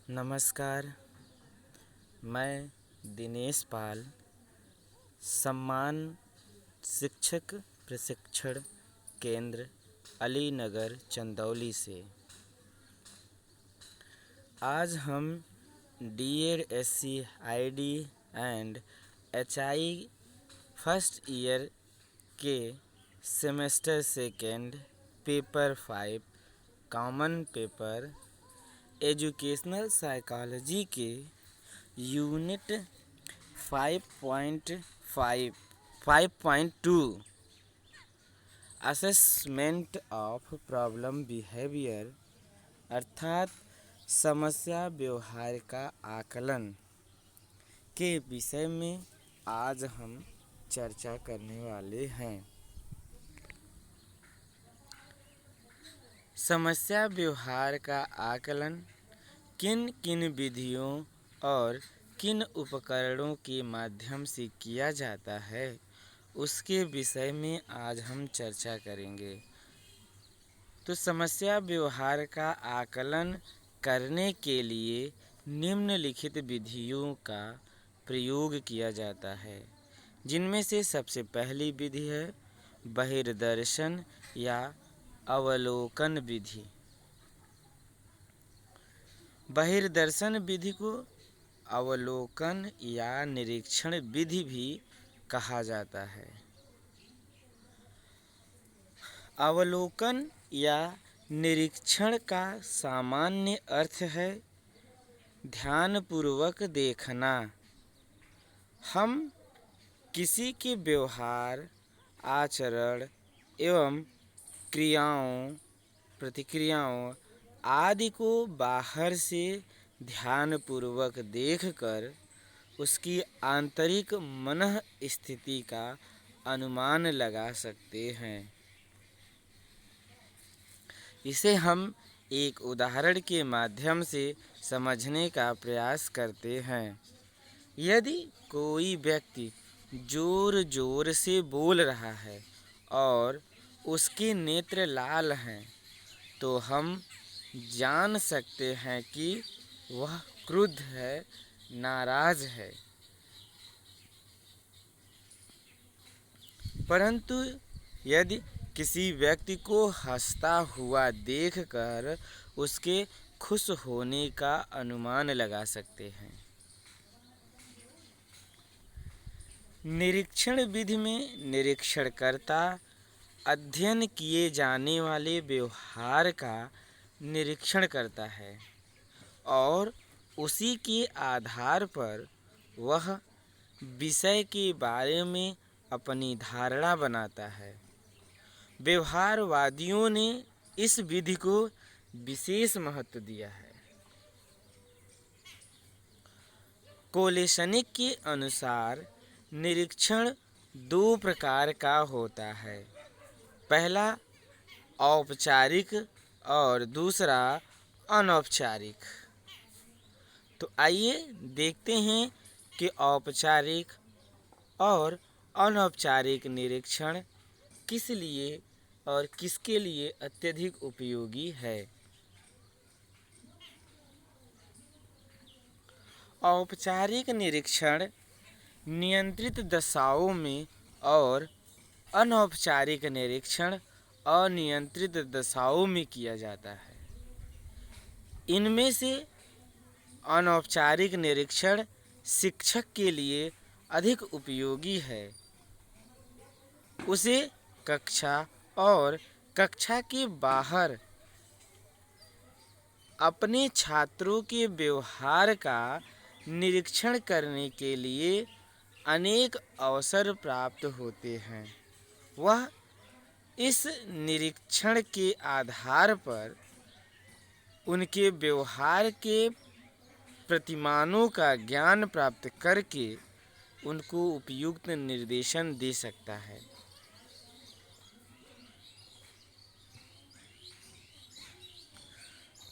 नमस्कार। मैं दिनेश पाल, सम्मान शिक्षक प्रशिक्षण केंद्र अलीनगर चंदौली से आज हम DEd SC ID and HI first year के semester second paper 5 common paper educational psychology के unit 5.2 assessment of problem behaviour अर्थात समस्या व्यवहार का आकलन के विषय में आज हम चर्चा करने वाले हैं। समस्या व्यवहार का आकलन किन किन विधियों और किन उपकरणों के माध्यम से किया जाता है, उसके विषय में आज हम चर्चा करेंगे। तो समस्या व्यवहार का आकलन करने के लिए निम्नलिखित विधियों का प्रयोग किया जाता है, जिनमें से सबसे पहली विधि है बहिर्दर्शन या अवलोकन विधि। बहिर्दर्शन विधि को अवलोकन या निरीक्षण विधि भी कहा जाता है। अवलोकन या निरीक्षण का सामान्य अर्थ है ध्यानपूर्वक देखना। हम किसी के व्यवहार, आचरण एवं क्रियाओं, प्रतिक्रियाओं आदि को बाहर से ध्यानपूर्वक देखकर उसकी आंतरिक मन स्थिति का अनुमान लगा सकते हैं। इसे हम एक उदाहरण के माध्यम से समझने का प्रयास करते हैं। यदि कोई व्यक्ति जोर जोर से बोल रहा है और उसके नेत्र लाल हैं, तो हम जान सकते हैं कि वह क्रुद्ध है, नाराज है। परंतु यदि किसी व्यक्ति को हंसता हुआ देखकर उसके खुश होने का अनुमान लगा सकते हैं। निरीक्षण विधि में निरीक्षणकर्ता अध्ययन किए जाने वाले व्यवहार का निरीक्षण करता है और उसी के आधार पर वह विषय के बारे में अपनी धारणा बनाता है। व्यवहारवादियों ने इस विधि को विशेष महत्व दिया है। कोलेशनिक के अनुसार निरीक्षण दो प्रकार का होता है, पहला औपचारिक और दूसरा अनौपचारिक। तो आइए देखते हैं कि औपचारिक और अनौपचारिक निरीक्षण किस लिए और किसके लिए अत्यधिक उपयोगी है। औपचारिक निरीक्षण नियंत्रित दशाओं में और अनौपचारिक निरीक्षण अनियंत्रित दशाओं में किया जाता है। इनमें से अनौपचारिक निरीक्षण शिक्षक के लिए अधिक उपयोगी है। उसे कक्षा और कक्षा के बाहर अपने छात्रों के व्यवहार का निरीक्षण करने के लिए अनेक अवसर प्राप्त होते हैं। वह इस निरीक्षण के आधार पर उनके व्यवहार के प्रतिमानों का ज्ञान प्राप्त करके उनको उपयुक्त निर्देशन दे सकता है।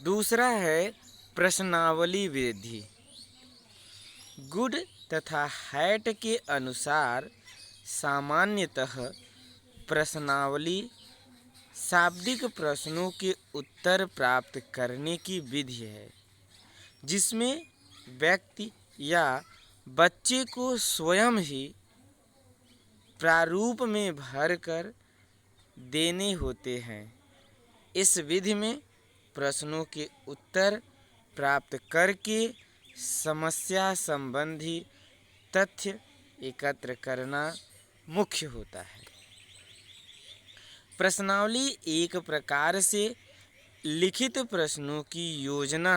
दूसरा है प्रश्नावली विधि। गुड तथा हैट के अनुसार सामान्यतः प्रश्नावली शाब्दिक प्रश्नों के उत्तर प्राप्त करने की विधि है, जिसमें व्यक्ति या बच्चे को स्वयं ही प्रारूप में भरकर देने होते हैं। इस विधि में प्रश्नों के उत्तर प्राप्त करके समस्या संबंधी तथ्य एकत्र करना मुख्य होता है। प्रश्नावली एक प्रकार से लिखित प्रश्नों की योजना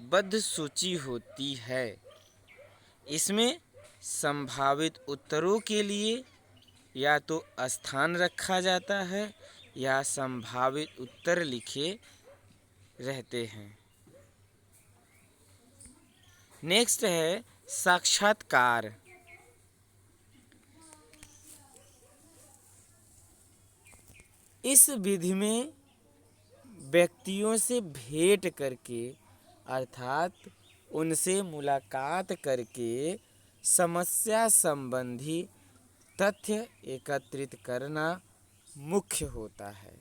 बद्ध सूची होती है। इसमें संभावित उत्तरों के लिए या तो स्थान रखा जाता है या संभावित उत्तर लिखे रहते हैं। नेक्स्ट है साक्षात्कार। इस विधि में व्यक्तियों से भेंट करके अर्थात उनसे मुलाकात करके समस्या संबंधी तथ्य एकत्रित करना मुख्य होता है।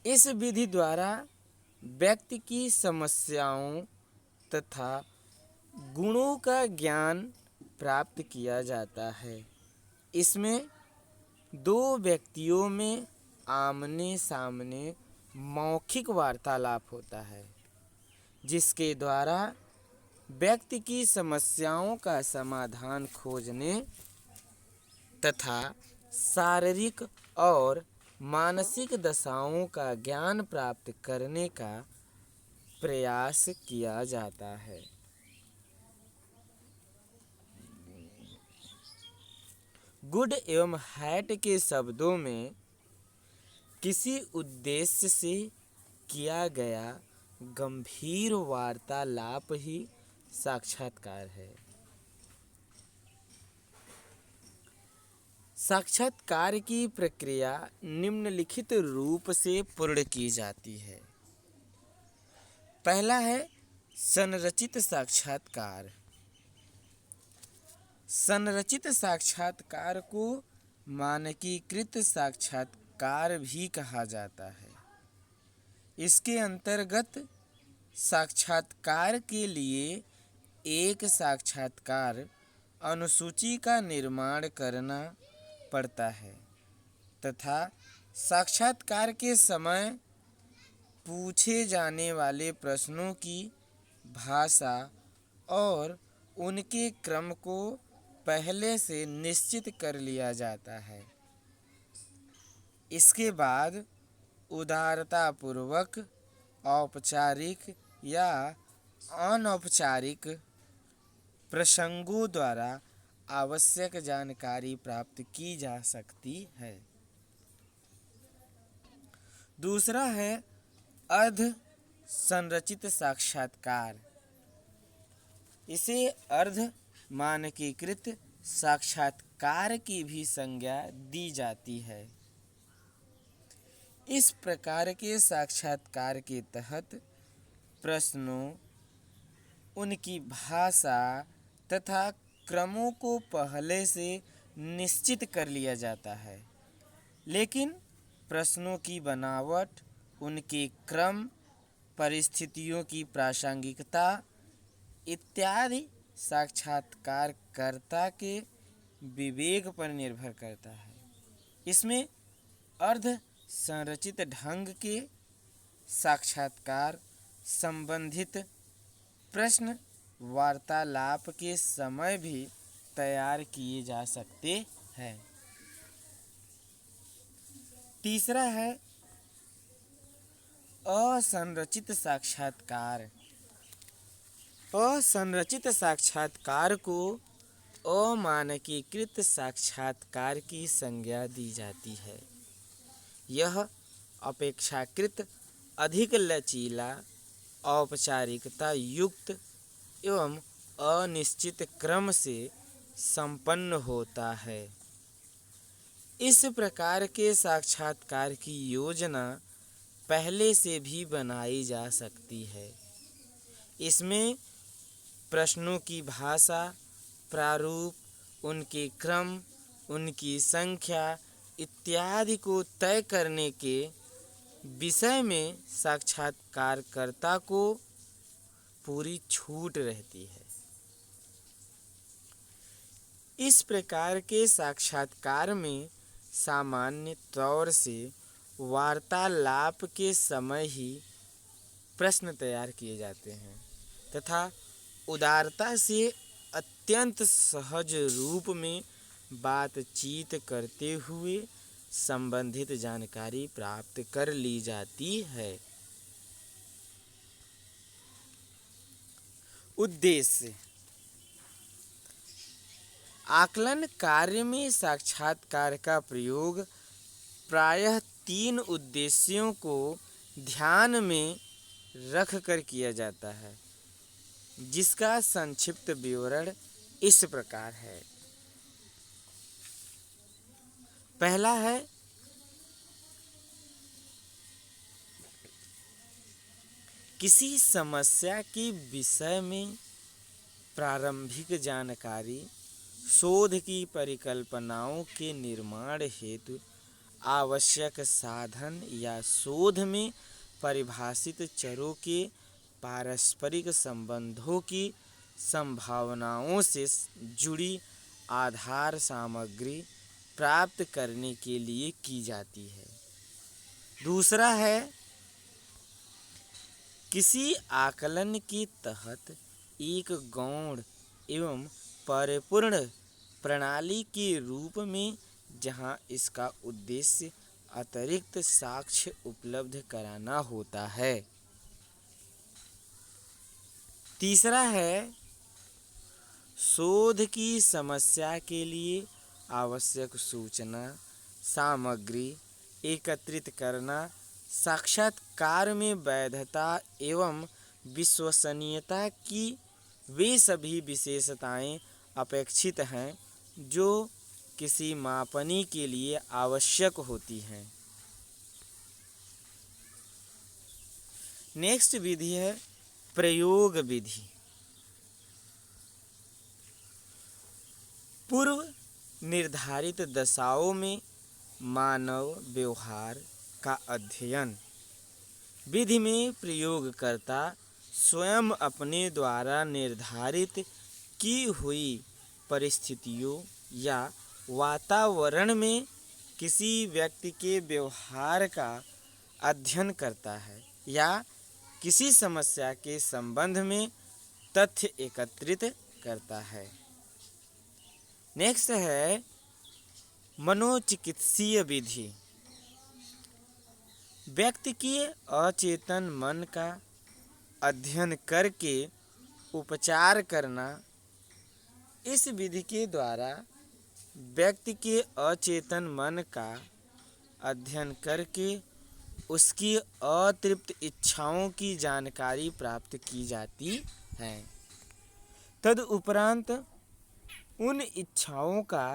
इस विधि द्वारा व्यक्ति की समस्याओं तथा गुणों का ज्ञान प्राप्त किया जाता है। इसमें दो व्यक्तियों में आमने सामने मौखिक वार्तालाप होता है, जिसके द्वारा व्यक्ति की समस्याओं का समाधान खोजने तथा शारीरिक और मानसिक दशाओं का ज्ञान प्राप्त करने का प्रयास किया जाता है। गुड एवं हैट के शब्दों में किसी उद्देश्य से किया गया गंभीर वार्तालाप ही साक्षात्कार है। साक्षात्कार की प्रक्रिया निम्नलिखित रूप से पूर्ण की जाती है। पहला है संरचित साक्षात्कार। संरचित साक्षात्कार को मानकीकृत साक्षात्कार भी कहा जाता है। इसके अंतर्गत साक्षात्कार के लिए एक साक्षात्कार अनुसूची का निर्माण करना पड़ता है तथा साक्षात्कार के समय पूछे जाने वाले प्रश्नों की भाषा और उनके क्रम को पहले से निश्चित कर लिया जाता है। इसके बाद उदारतापूर्वक औपचारिक या अनौपचारिक प्रसंगों द्वारा आवश्यक जानकारी प्राप्त की जा सकती है। दूसरा है अर्ध संरचित साक्षात्कार। इसे अर्ध मानकीकृत साक्षात्कार की भी संज्ञा दी जाती है। इस प्रकार के साक्षात्कार के तहत प्रश्नों, उनकी भाषा तथा क्रमों को पहले से निश्चित कर लिया जाता है, लेकिन प्रश्नों की बनावट, उनके क्रम, परिस्थितियों की प्रासंगिकता इत्यादि साक्षात्कारकर्ता के विवेक पर निर्भर करता है। इसमें अर्ध संरचित ढंग के साक्षात्कार संबंधित प्रश्न वार्तालाप के समय भी तैयार किए जा सकते हैं। तीसरा है असंरचित साक्षात्कार। असंरचित साक्षात्कार को अमानकीकृत साक्षात्कार की संज्ञा दी जाती है। यह अपेक्षाकृत अधिक लचीला, औपचारिकता युक्त एवं अनिश्चित क्रम से संपन्न होता है। इस प्रकार के साक्षात्कार की योजना पहले से भी बनाई जा सकती है। इसमें प्रश्नों की भाषा, प्रारूप, उनके क्रम, उनकी संख्या इत्यादि को तय करने के विषय में साक्षात्कारकर्ता को पूरी छूट रहती है। इस प्रकार के साक्षात्कार में सामान्य तौर से वार्तालाप के समय ही प्रश्न तैयार किए जाते हैं तथा उदारता से अत्यंत सहज रूप में बातचीत करते हुए संबंधित जानकारी प्राप्त कर ली जाती है। उद्देश्य। आकलन कार्य में साक्षात्कार का प्रयोग प्रायः 3 उद्देश्यों को ध्यान में रख कर किया जाता है, जिसका संक्षिप्त विवरण इस प्रकार है। पहला है किसी समस्या के विषय में प्रारंभिक जानकारी, शोध की परिकल्पनाओं के निर्माण हेतु आवश्यक साधन या शोध में परिभाषित चरों के पारस्परिक संबंधों की संभावनाओं से जुड़ी आधार सामग्री प्राप्त करने के लिए की जाती है। दूसरा है किसी आकलन के तहत एक गौण एवं परिपूर्ण प्रणाली के रूप में, जहां इसका उद्देश्य अतिरिक्त साक्ष्य उपलब्ध कराना होता है। तीसरा है शोध की समस्या के लिए आवश्यक सूचना सामग्री एकत्रित करना। साक्षात्कार में वैधता एवं विश्वसनीयता की वे सभी विशेषताएं अपेक्षित हैं जो किसी मापनी के लिए आवश्यक होती हैं। नेक्स्ट विधि है प्रयोग विधि। पूर्व निर्धारित दशाओं में मानव व्यवहार का अध्ययन। विधि में प्रयोगकर्ता स्वयं अपने द्वारा निर्धारित की हुई परिस्थितियों या वातावरण में किसी व्यक्ति के व्यवहार का अध्ययन करता है या किसी समस्या के संबंध में तथ्य एकत्रित करता है। नेक्स्ट है मनोचिकित्सीय विधि। व्यक्ति के अचेतन मन का अध्ययन करके उपचार करना। इस विधि के द्वारा व्यक्ति के अचेतन मन का अध्ययन करके उसकी अतृप्त इच्छाओं की जानकारी प्राप्त की जाती है। तदुपरांत उन इच्छाओं का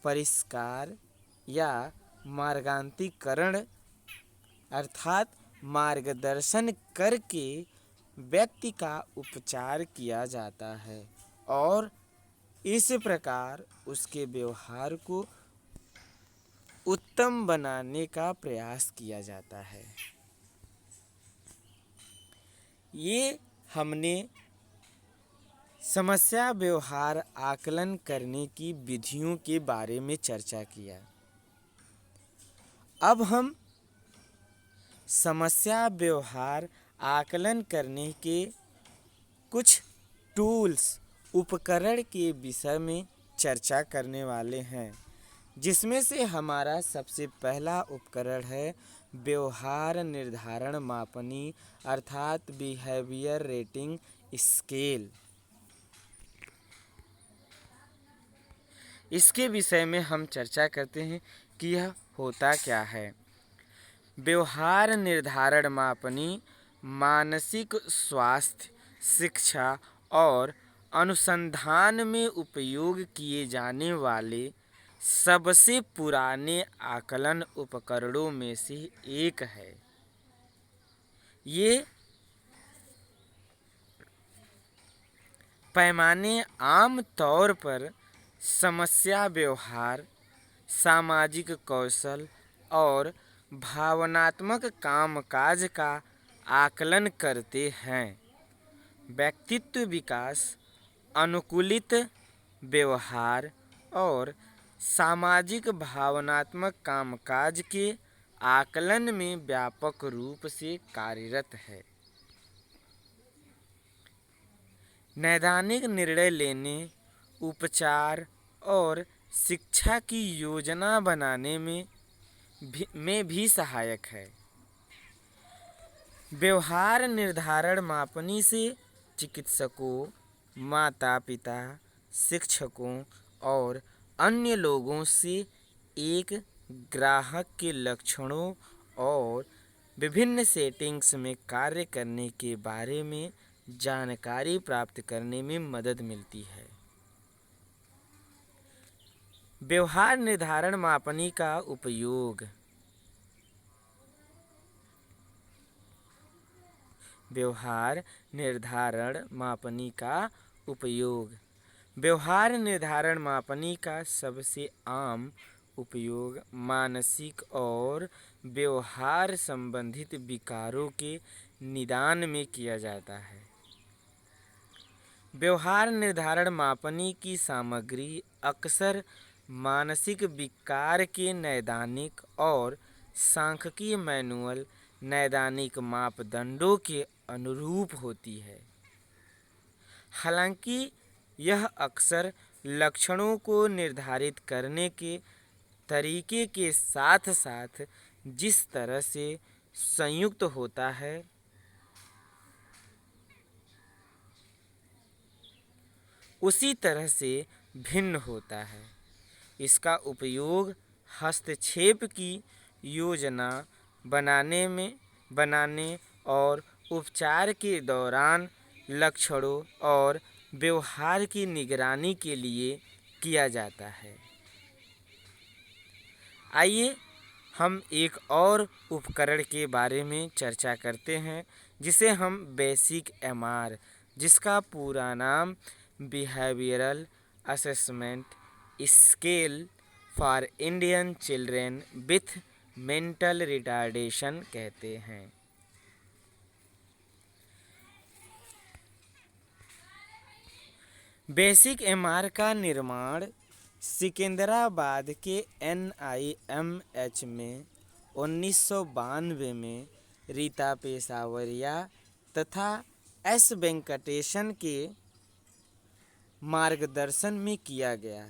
परिष्कार या मार्गांतरीकरण अर्थात मार्गदर्शन करके व्यक्ति का उपचार किया जाता है और इस प्रकार उसके व्यवहार को उत्तम बनाने का प्रयास किया जाता है। ये हमने समस्या व्यवहार आकलन करने की विधियों के बारे में चर्चा किया। अब हम समस्या व्यवहार आकलन करने के कुछ टूल्स उपकरण के विषय में चर्चा करने वाले हैं, जिसमें से हमारा सबसे पहला उपकरण है व्यवहार निर्धारण मापनी अर्थात बिहेवियर रेटिंग स्केल। इसके विषय में हम चर्चा करते हैं कि यह होता क्या है। व्यवहार निर्धारण मापनी मानसिक स्वास्थ्य, शिक्षा और अनुसंधान में उपयोग किए जाने वाले सबसे पुराने आकलन उपकरणों में से एक है। ये पैमाने आम तौर पर समस्या व्यवहार, सामाजिक कौशल और भावनात्मक कामकाज का आकलन करते हैं। व्यक्तित्व विकास, अनुकूलित व्यवहार और सामाजिक भावनात्मक कामकाज के आकलन में व्यापक रूप से कार्यरत है। नैदानिक निर्णय लेने, उपचार और शिक्षा की योजना बनाने में भी सहायक है। व्यवहार निर्धारण मापनी से चिकित्सकों, माता पिता, शिक्षकों और अन्य लोगों से एक ग्राहक के लक्षणों और विभिन्न सेटिंग्स में कार्य करने के बारे में जानकारी प्राप्त करने में मदद मिलती है। व्यवहार निर्धारण मापनी का उपयोग। व्यवहार निर्धारण मापनी का उपयोग। व्यवहार निर्धारण मापनी का सबसे आम उपयोग मानसिक और व्यवहार संबंधित विकारों के निदान में किया जाता है। व्यवहार निर्धारण मापनी की सामग्री अक्सर मानसिक विकार के नैदानिक और सांख्यिकीय मैनुअल नैदानिक मापदंडों के अनुरूप होती है। हालांकि यह अक्सर लक्षणों को निर्धारित करने के तरीके के साथ साथ जिस तरह से संयुक्त होता है उसी तरह से भिन्न होता है। इसका उपयोग हस्तक्षेप की योजना बनाने और उपचार के दौरान लक्षणों और व्यवहार की निगरानी के लिए किया जाता है। आइए हम एक और उपकरण के बारे में चर्चा करते हैं जिसे हम बेसिक एमआर, जिसका पूरा नाम behavioural assessment scale for Indian children with mental retardation कहते हैं। बेसिक एमआर का निर्माण सिकंदराबाद के NIMH में 1992 में रीता पेशावरिया तथा S वेंकटेशन के मार्गदर्शन में किया गया।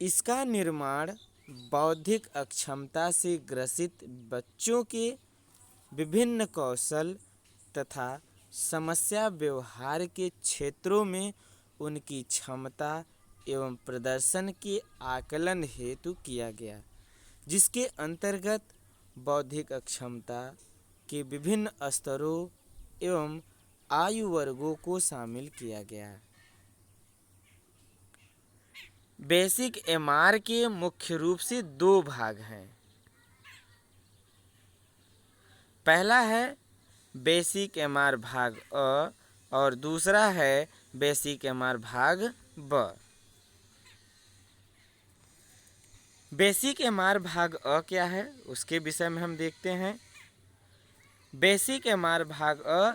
इसका निर्माण बौद्धिक अक्षमता से ग्रसित बच्चों के विभिन्न कौशल तथा समस्या व्यवहार के क्षेत्रों में उनकी क्षमता एवं प्रदर्शन के आकलन हेतु किया गया, जिसके अंतर्गत बौद्धिक अक्षमता के विभिन्न स्तरों एवं आयु वर्गों को शामिल किया गया। बेसिक एमआर के मुख्य रूप से दो भाग हैं। पहला है बेसिक एमआर भाग अ और दूसरा है बेसिक एमआर भाग ब। बेसिक एमआर भाग अ क्या है उसके विषय में हम देखते हैं। बेसिक एमआर भाग अ,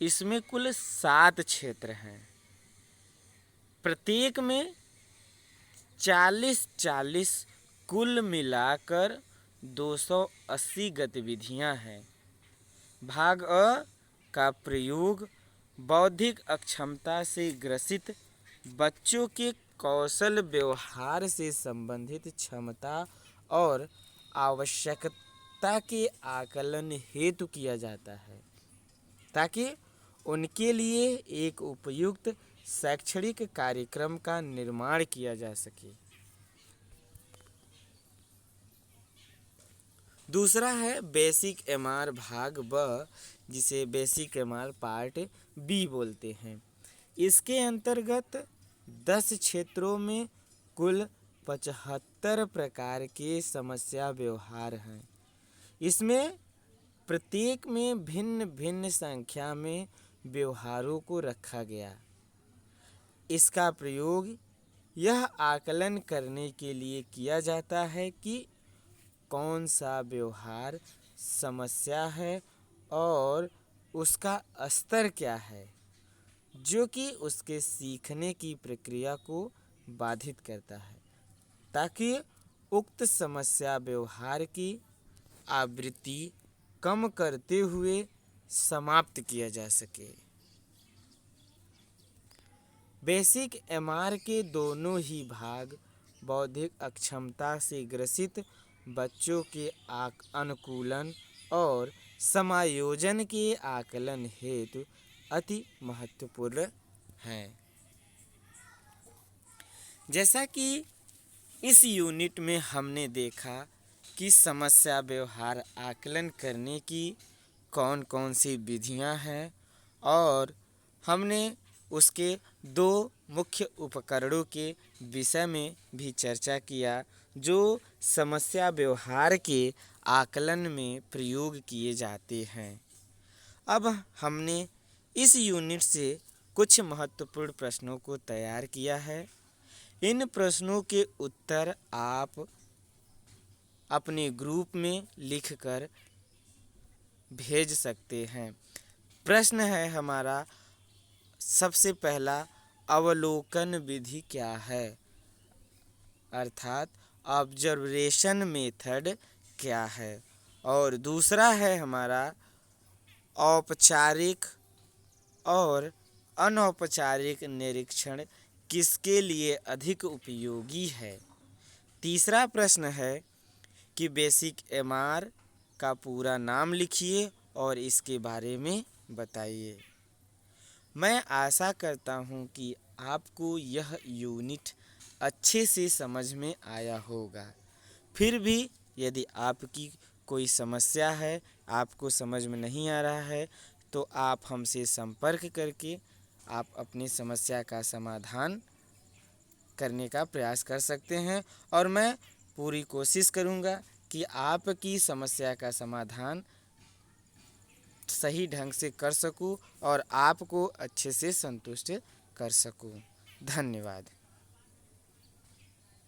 इसमें कुल 7 क्षेत्र हैं। प्रत्येक में 40-40 कुल मिलाकर 280 गतिविधियां हैं। भाग अ का प्रयोग बौद्धिक अक्षमता से ग्रसित बच्चों के कौशल व्यवहार से संबंधित क्षमता और आवश्यकता के आकलन हेतु किया जाता है ताकि उनके लिए एक उपयुक्त शैक्षणिक कार्यक्रम का निर्माण किया जा सके। दूसरा है बेसिक एमआर भाग ब, जिसे बेसिक एमआर पार्ट बी बोलते हैं। इसके अंतर्गत 10 क्षेत्रों में कुल 75 प्रकार के समस्या व्यवहार हैं। इसमें प्रत्येक में भिन्न भिन्न संख्या में व्यवहारों को रखा गया। इसका प्रयोग यह आकलन करने के लिए किया जाता है कि कौन सा व्यवहार समस्या है और उसका स्तर क्या है जो कि उसके सीखने की प्रक्रिया को बाधित करता है, ताकि उक्त समस्या व्यवहार की आवृत्ति कम करते हुए समाप्त किया जा सके। बेसिक एमआर के दोनों ही भाग बौद्धिक अक्षमता से ग्रसित बच्चों के अनुकूलन और समायोजन के आकलन हेतु अति महत्वपूर्ण हैं। जैसा कि इस यूनिट में हमने देखा कि समस्या व्यवहार आकलन करने की कौन कौन सी विधियां हैं और हमने उसके दो मुख्य उपकरणों के विषय में भी चर्चा किया जो समस्या व्यवहार के आकलन में प्रयोग किए जाते हैं। अब हमने इस यूनिट से कुछ महत्वपूर्ण प्रश्नों को तैयार किया है। इन प्रश्नों के उत्तर आप अपने ग्रुप में लिखकर भेज सकते हैं। प्रश्न है हमारा सबसे पहला, अवलोकन विधि क्या है, अर्थात ऑब्जर्वेशन मेथड क्या है। और दूसरा है हमारा औपचारिक और अनौपचारिक निरीक्षण किसके लिए अधिक उपयोगी है। तीसरा प्रश्न है कि बेसिक एमआर का पूरा नाम लिखिए और इसके बारे में बताइए। मैं आशा करता हूँ कि आपको यह यूनिट अच्छे से समझ में आया होगा। फिर भी यदि आपकी कोई समस्या है, आपको समझ में नहीं आ रहा है, तो आप हमसे संपर्क करके आप अपनी समस्या का समाधान करने का प्रयास कर सकते हैं और मैं पूरी कोशिश करूँगा कि आपकी समस्या का समाधान सही ढंग से कर सकूं और आपको अच्छे से संतुष्ट कर सकूं। धन्यवाद।